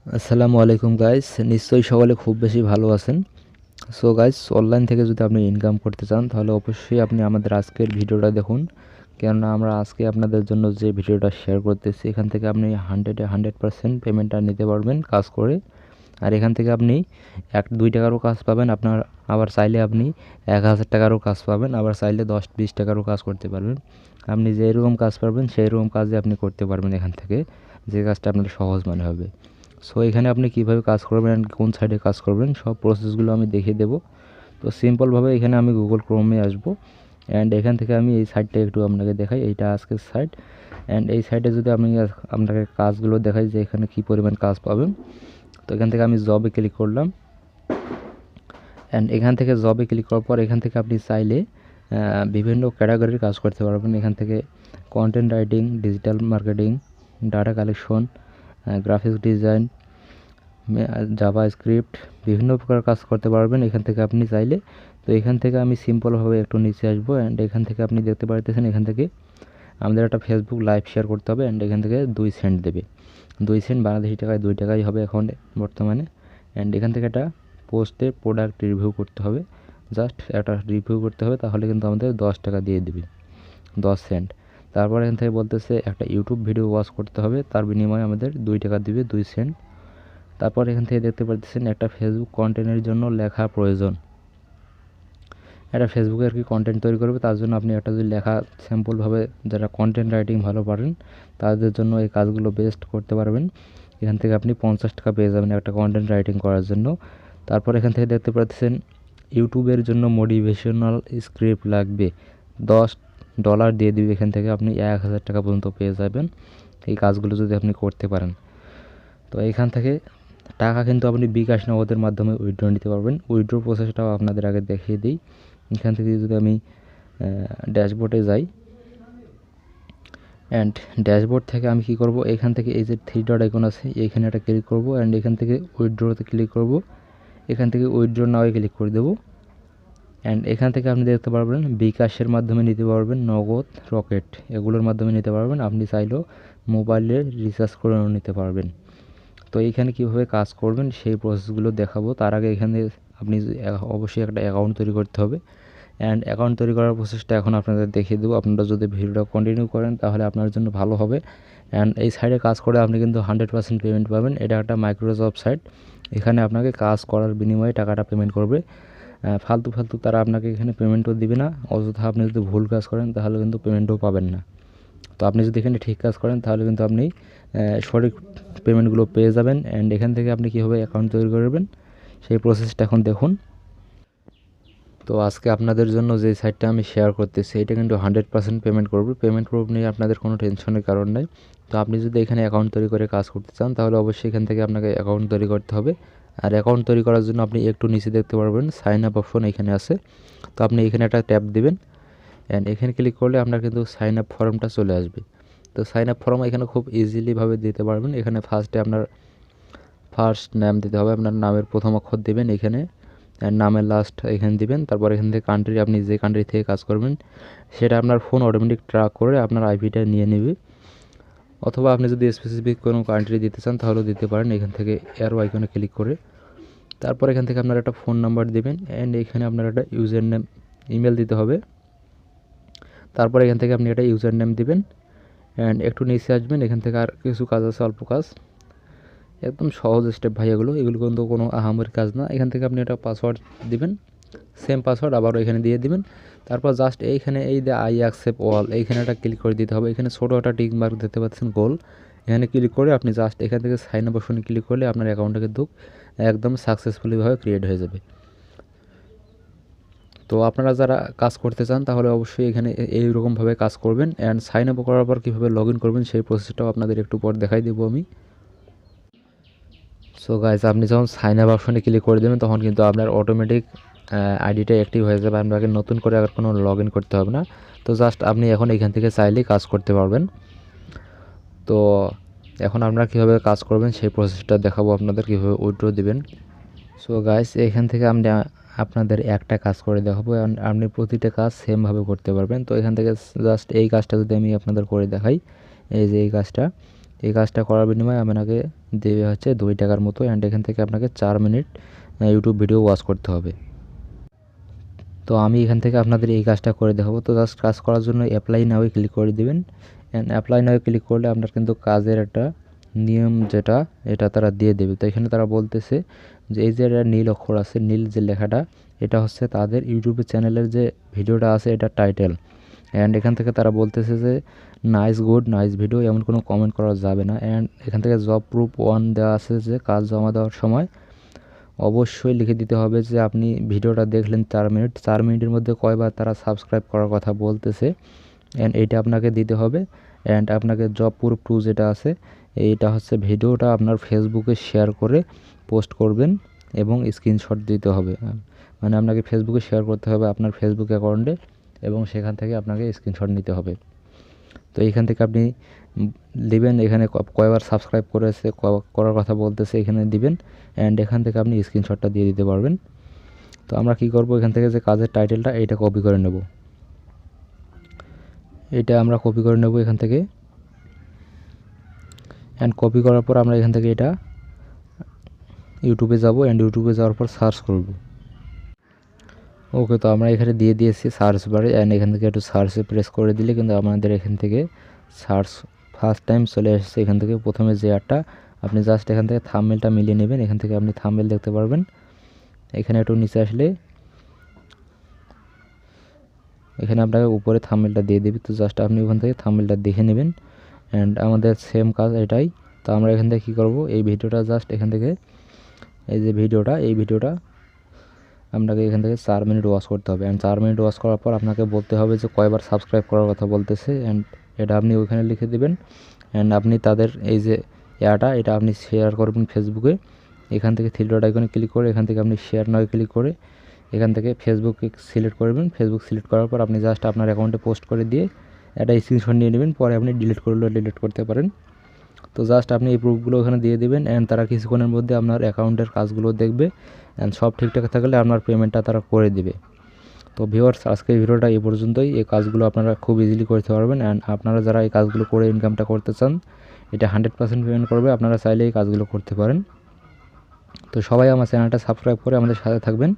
আসসালামু আলাইকুম গাইস, নিশ্চয়ই সকলে খুব বেশি ভালো আছেন। সো গাইস, অনলাইন থেকে যদি আপনি ইনকাম করতে চান তাহলে অবশ্যই আপনি আমাদের আজকের ভিডিওটা দেখুন। কেননা আমরা আজকে আপনাদের জন্য যে ভিডিওটা শেয়ার করতেছি এখান থেকে আপনি 100% পেমেন্টটা নিতে পারবেন কাজ করে। আর এখান থেকে আপনি 1-2 টাকারও কাজ পাবেন, আপনার আবার চাইলে আপনি 1000 টাকারও কাজ পাবেন, আবার চাইলে 10-20 টাকারও কাজ করতে পারবেন। আপনি যেরকম কাজ পারবেন সেই রকম কাজই আপনি করতে পারবেন এখান থেকে, যে কাজটা আপনার সহজ মনে হবে। সো এখানে আপনি কীভাবে কাজ করবেন অ্যান্ড কোন সাইডে কাজ করবেন সব প্রসেসগুলো আমি দেখিয়ে দেবো। তো সিম্পলভাবে এখানে আমি গুগল ক্রোমে আসবো অ্যান্ড এখান থেকে আমি এই সাইটটা একটু আপনাকে দেখাই। এইটা আজকের সাইট অ্যান্ড এই সাইটে যদি আমি আপনাকে কাজগুলো দেখাই যে এখানে কী পরিমাণ কাজ পাবেন। তো এখান থেকে আমি জবে ক্লিক করলাম অ্যান্ড এখান থেকে জবে ক্লিক করার পর এখান থেকে আপনি চাইলে বিভিন্ন ক্যাটাগরির কাজ করতে পারবেন। এখান থেকে content writing, digital marketing, data collection, graphics design, Java script, বিভিন্ন প্রকার কাজ করতে পারবেন এখান থেকে আপনি চাইলে। তো এখান থেকে আমি সিম্পলভাবে একটু নিচে আসবো অ্যান্ড এখান থেকে আপনি দেখতে পারতেছেন এখান থেকে আমাদের একটা ফেসবুক লাইভ শেয়ার করতে হবে অ্যান্ড এখান থেকে 2 সেন্ট দেবে। 2 সেন্ট বাংলাদেশি টাকায় 2 টাকাই হবে এখন বর্তমানে। অ্যান্ড এখান থেকে একটা পোস্টের প্রোডাক্ট রিভিউ করতে হবে, জাস্ট একটা রিভিউ করতে হবে, তাহলে কিন্তু আমাদের 10 টাকা দিয়ে দেবে, 10 সেন্ট। তারপর এখান থেকে বলতেছে একটা ইউটিউব ভিডিও ওয়াচ করতে হবে, তার বিনিময়ে আমাদের 2 টাকা দিবে, 2 সেন্ট। তারপর এখান থেকে দেখতে পাচ্ছেন একটা ফেসবুক কন্টেন্টের জন্য লেখা প্রয়োজন। একটা ফেসবুকে আর কি কন্টেন্ট তৈরি করবে, তার জন্য আপনি একটা যদি লেখা স্যাম্পলভাবে, যারা কন্টেন্ট রাইটিং ভালো পারেন তাদের জন্য এই কাজগুলো বেস্ট করতে পারবেন। এখান থেকে আপনি 50 টাকা পেয়ে যাবেন একটা কন্টেন্ট রাইটিং করার জন্য। তারপর এখান থেকে দেখতে পাচ্ছেন ইউটিউবের জন্য মোটিভেশনাল স্ক্রিপ্ট লাগবে, $10 দিয়ে দিবে। এখান থেকে আপনি 1000 টাকা পর্যন্ত পেয়ে যাবেন এই কাজগুলো যদি আপনি করতে পারেন। তো এখান থেকে টাকা কিন্তু আপনি বিকাশ নগদের মাধ্যমে উইথড্র নিতে পারবেন। উইথড্র প্রসেসটাও আপনাদের আগে দেখিয়ে দিই। এখান থেকে যদি আমি ড্যাশবোর্ডে যাই অ্যান্ড ড্যাশবোর্ড থেকে আমি কি করব, এখান থেকে এই যে 3 ডট আইকন আছে এইখানে একটা ক্লিক করব অ্যান্ড এখান থেকে উইথড্রতে ক্লিক করব। এখান থেকে উইথড্র নাওয়ে ক্লিক করে দেবো অ্যান্ড এখান থেকে আপনি দেখতে পারবেন বিকাশের মাধ্যমে নিতে পারবেন, নগদ, রকেট এগুলোর মাধ্যমে নিতে পারবেন। আপনি চাইলেও মোবাইলে রিচার্জ করেও নিতে পারবেন। তো এইখানে কীভাবে কাজ করবেন সেই প্রসেসগুলো দেখাবো। তার আগে এখানে আপনি অবশ্যই একটা অ্যাকাউন্ট তৈরি করতে হবে অ্যান্ড অ্যাকাউন্ট তৈরি করার প্রসেসটা এখন আপনাদের দেখিয়ে দেবো। আপনারা যদি ভিডিওটা কন্টিনিউ করেন তাহলে আপনার জন্য ভালো হবে। অ্যান্ড এই সাইটে কাজ করে আপনি কিন্তু 100% পেমেন্ট পাবেন। এটা একটা মাইক্রোসফট সাইট, এখানে আপনাকে কাজ করার বিনিময়ে টাকাটা পেমেন্ট করবে। ফালতু ফালতু তারা আপনাকে এখানে পেমেন্টও দিবে না, অযথা আপনি যদি ভুল কাজ করেন তাহলে কিন্তু পেমেন্টও পাবেন না। তো আপনি যদি এখানে ঠিক কাজ করেন তাহলে কিন্তু আপনি সঠিক পেমেন্টগুলো পেয়ে যাবেন। অ্যান্ড এখান থেকে আপনি কীভাবে অ্যাকাউন্ট তৈরি করবেন সেই প্রসেসটা এখন দেখুন। তো আজকে আপনাদের জন্য যে সাইটটা আমি শেয়ার করতেছি এটা কিন্তু 100% পেমেন্ট করবে। পেমেন্ট প্রুফ নিয়ে আপনাদের কোনো টেনশনের কারণ নেই। তো আপনি যদি এখানে অ্যাকাউন্ট তৈরি করে কাজ করতে চান তাহলে অবশ্যই এখান থেকে আপনাকে অ্যাকাউন্ট তৈরি করতে হবে। আর অ্যাকাউন্ট তৈরি করার জন্য আপনি একটু নিচে দেখতে পারবেন সাইন আপ অপশন এখানে আছে। তো আপনি এখানে একটা ট্যাপ দিবেন অ্যান্ড এখানে ক্লিক করলে আপনার কিন্তু সাইন আপ ফর্মটা চলে আসবে। তো সাইন আপ ফর্ম এখানে খুব ইজিলিভাবে দিতে পারবেন। এখানে ফার্স্টে আপনার ফার্স্ট নেম দিতে হবে, আপনার নামের প্রথম অক্ষর দেবেন এখানে, নামের লাস্ট এখানে দিবেন। তারপর এখান থেকে কান্ট্রি, আপনি যে কান্ট্রি থেকে কাজ করবেন সেটা আপনার ফোন অটোমেটিক ট্র্যাক করে আপনার আইপিটা নিয়ে নেবে। অথবা আপনি যদি স্পেসিফিক কোনো কান্ট্রি দিতে চান তাহলেও দিতে পারেন এখান থেকে অ্যারো আইকনে ক্লিক করে। তারপর এখান থেকে আপনার একটা ফোন নাম্বার দেবেন অ্যান্ড এখানে আপনার একটা ইউজার নেম, ইমেল দিতে হবে। তারপর এখান থেকে আপনি একটা ইউজার নেম দিবেন অ্যান্ড একটু নিচে আসবেন। এখান থেকে আর কিছু কাজ আছে, অল্প কাজ, একদম সহজ স্টেপ ভাই এগুলো কিন্তু কোনো আহামরি কাজ না। এখান থেকে আপনি একটা পাসওয়ার্ড দিবেন, সেম পাসওয়ার্ড আবারও এখানে দিয়ে দিবেন। তারপর জাস্ট এইখানে এই যে আই অ্যাকসেপ্ট অল এইখানে একটা ক্লিক করে দিতে হবে। এখানে ছোটো একটা টিক মার্ক দেখতে পাচ্ছেন গোল, এখানে ক্লিক করে আপনি জাস্ট এখান থেকে সাইন আপ অপশনে ক্লিক করলে আপনার অ্যাকাউন্টটা কিন্তু একদম সাকসেসফুলিভাবে ক্রিয়েট হয়ে যাবে। তো আপনারা যারা কাজ করতে চান তাহলে অবশ্যই এখানে এইরকমভাবে কাজ করবেন অ্যান্ড সাইন আপ করার পর কীভাবে লগ ইন করবেন সেই প্রসেসটাও আপনাদের একটু পর দেখাই দেবো আমি। সো গাইজ, আপনি যখন সাইন আপ অপশনে ক্লিক করে দেবেন তখন কিন্তু আপনার অটোমেটিক আইডিটা অ্যাক্টিভ হয়ে যাবে, আপনাকে নতুন করে আর কোনো লগ ইন করতে হবে না। তো জাস্ট আপনি এখন এখান থেকে চাইলেই কাজ করতে পারবেন। তো এখন আপনারা কীভাবে কাজ করবেন সেই প্রসেসটা দেখাবো আপনাদের, কীভাবে উইথড্র দিবেন। সো গাইজ, এখান থেকে আমি আপনাদের একটা কাজ করে দেখাবো, আপনি প্রতিটা কাজ সেমভাবে করতে পারবেন। তো এখান থেকে জাস্ট এই কাজটা যদি আমি আপনাদের করে দেখাই, এই যে এই কাজটা করার বিনিময়ে আপনাকে দেবে হচ্ছে 2 টাকার মতো। অ্যান্ড এখান থেকে আপনাকে 4 মিনিট ইউটিউব ভিডিও ওয়াচ করতে হবে। তো আমি এখান থেকে আপনাদের এই কাজটা করে দেখাবো। তো জাস্ট কাজ করার জন্য অ্যাপ্লাই নাও ক্লিক করে দিবেন। অ্যান্ড অ্যাপ্লাই নাও ক্লিক করলে আপনার কিন্তু কাজের একটা নিয়ম যেটা এটা তারা দিয়ে দেবে। তো এখানে তারা বলতেছে যে এই যে নীল অক্ষর আছে, নীল যে লেখাটা, এটা হচ্ছে তাদের ইউটিউব চ্যানেলের যে ভিডিওটা আছে এটা টাইটেল। অ্যান্ড এখান থেকে তারা বলতেছে যে নাইস, গুড, নাইস ভিডিও, এমন কোনো কমেন্ট করা যাবে না। অ্যান্ড এখান থেকে জব প্রুফ 1 দেওয়া আছে যে কাজ জমা দেওয়ার সময় অবশ্যই লিখে দিতে হবে যে আপনি ভিডিওটা দেখলেন 4 মিনিট, 4 মিনিটের মধ্যে কয়বার তারা সাবস্ক্রাইব করার কথা বলতেছে, অ্যান্ড এইটা আপনাকে দিতে হবে। অ্যান্ড আপনাকে জব প্রুফ 2 যেটা আছে, এইটা হচ্ছে ভিডিওটা আপনার ফেসবুকে শেয়ার করে পোস্ট করবেন এবং স্ক্রিনশট দিতে হবে। মানে আপনাকে ফেসবুকে শেয়ার করতে হবে আপনার ফেসবুক অ্যাকাউন্টে এবং সেখান থেকে আপনাকে স্ক্রিনশট নিতে হবে। তো এইখান থেকে আপনি দিবেন, এখানে কয়বার সাবস্ক্রাইব করেছে করার কথা বলতেছে এখানে দিবেন। অ্যান্ড এখান থেকে আপনি স্ক্রিনশটটা দিয়ে দিতে পারবেন। তো আমরা কি করব, এখান থেকে যে কাজের টাইটেলটা এইটা কপি করে নেব। এটা আমরা কপি করে নেব এখান থেকে। অ্যান্ড কপি করার পর আমরা এখান থেকে এটা ইউটিউবে যাব। অ্যান্ড ইউটিউবে যাওয়ার পর সার্চ করব। ওকে, তো আমরা এখানে দিয়ে দিয়েছি সার্চ বারে। অ্যান্ড এখান থেকে একটু সার্চে প্রেস করে দিলে কিন্তু আমাদের এখান থেকে সার্চ ফার্স্ট টাইম চলে এসেছে। এখান থেকে প্রথমে যে অ্যাডটা, আপনি জাস্ট এখান থেকে থাম্বনেলটা মিলিয়ে নেবেন। এখান থেকে আপনি থাম্বনেল দেখতে পারবেন। এখানে একটু নিচে আসলে এখানে আপনাকে উপরে থাম্বনেলটা দিয়ে দেবে। তো জাস্ট আপনি ওখান থেকে থাম্বনেলটা দেখে নেবেন। অ্যান্ড আমাদের সেম কাজ এটাই। তো আমরা এখান থেকে কী করব, এই ভিডিওটা জাস্ট এখান থেকে এই যে ভিডিওটা আপনাকে এখান থেকে 4 মিনিট ওয়াচ করতে হবে। অ্যান্ড 4 মিনিট ওয়াচ করার পর আপনাকে বলতে হবে যে কয়বার সাবস্ক্রাইব করার কথা বলতেছে। অ্যান্ড এটা আপনি ওইখানে লিখে দেবেন। অ্যান্ড আপনি তাদের এই যে এটা আপনি শেয়ার করবেন ফেসবুকে। এখান থেকে থ্রি ডট আইকনে ক্লিক করে এখান থেকে আপনি শেয়ার নাও ক্লিক করে এখান থেকে ফেসবুকে সিলেক্ট করবেন। ফেসবুক সিলেক্ট করার পর আপনি জাস্ট আপনার অ্যাকাউন্টে পোস্ট করে দিয়ে একটা স্ক্রিনশট নিয়ে নেবেন। পরে আপনি ডিলিট করলেও ডিলিট করতে পারেন। তো জাস্ট আপনি এই প্রুফগুলো ওখানে দিয়ে দেবেন। অ্যান্ড তারা কিছুক্ষণের মধ্যে আপনার অ্যাকাউন্টের কাজগুলো দেখবে। অ্যান্ড সব ঠিকঠাক থাকলে আপনার পেমেন্টটা তারা করে দেবে। তো ভিউয়ার্স, আজকের ভিডিওটা এই পর্যন্তই। এই কাজগুলো আপনারা খুব ইজিলি করতে পারবেন। অ্যান্ড আপনারা যারা এই কাজগুলো করে ইনকামটা করতে চান, এটা 100% পেমেন্ট করবে। আপনারা চাইলে এই কাজগুলো করতে পারেন। তো সবাই আমার চ্যানেলটা সাবস্ক্রাইব করে আমাদের সাথে থাকবেন।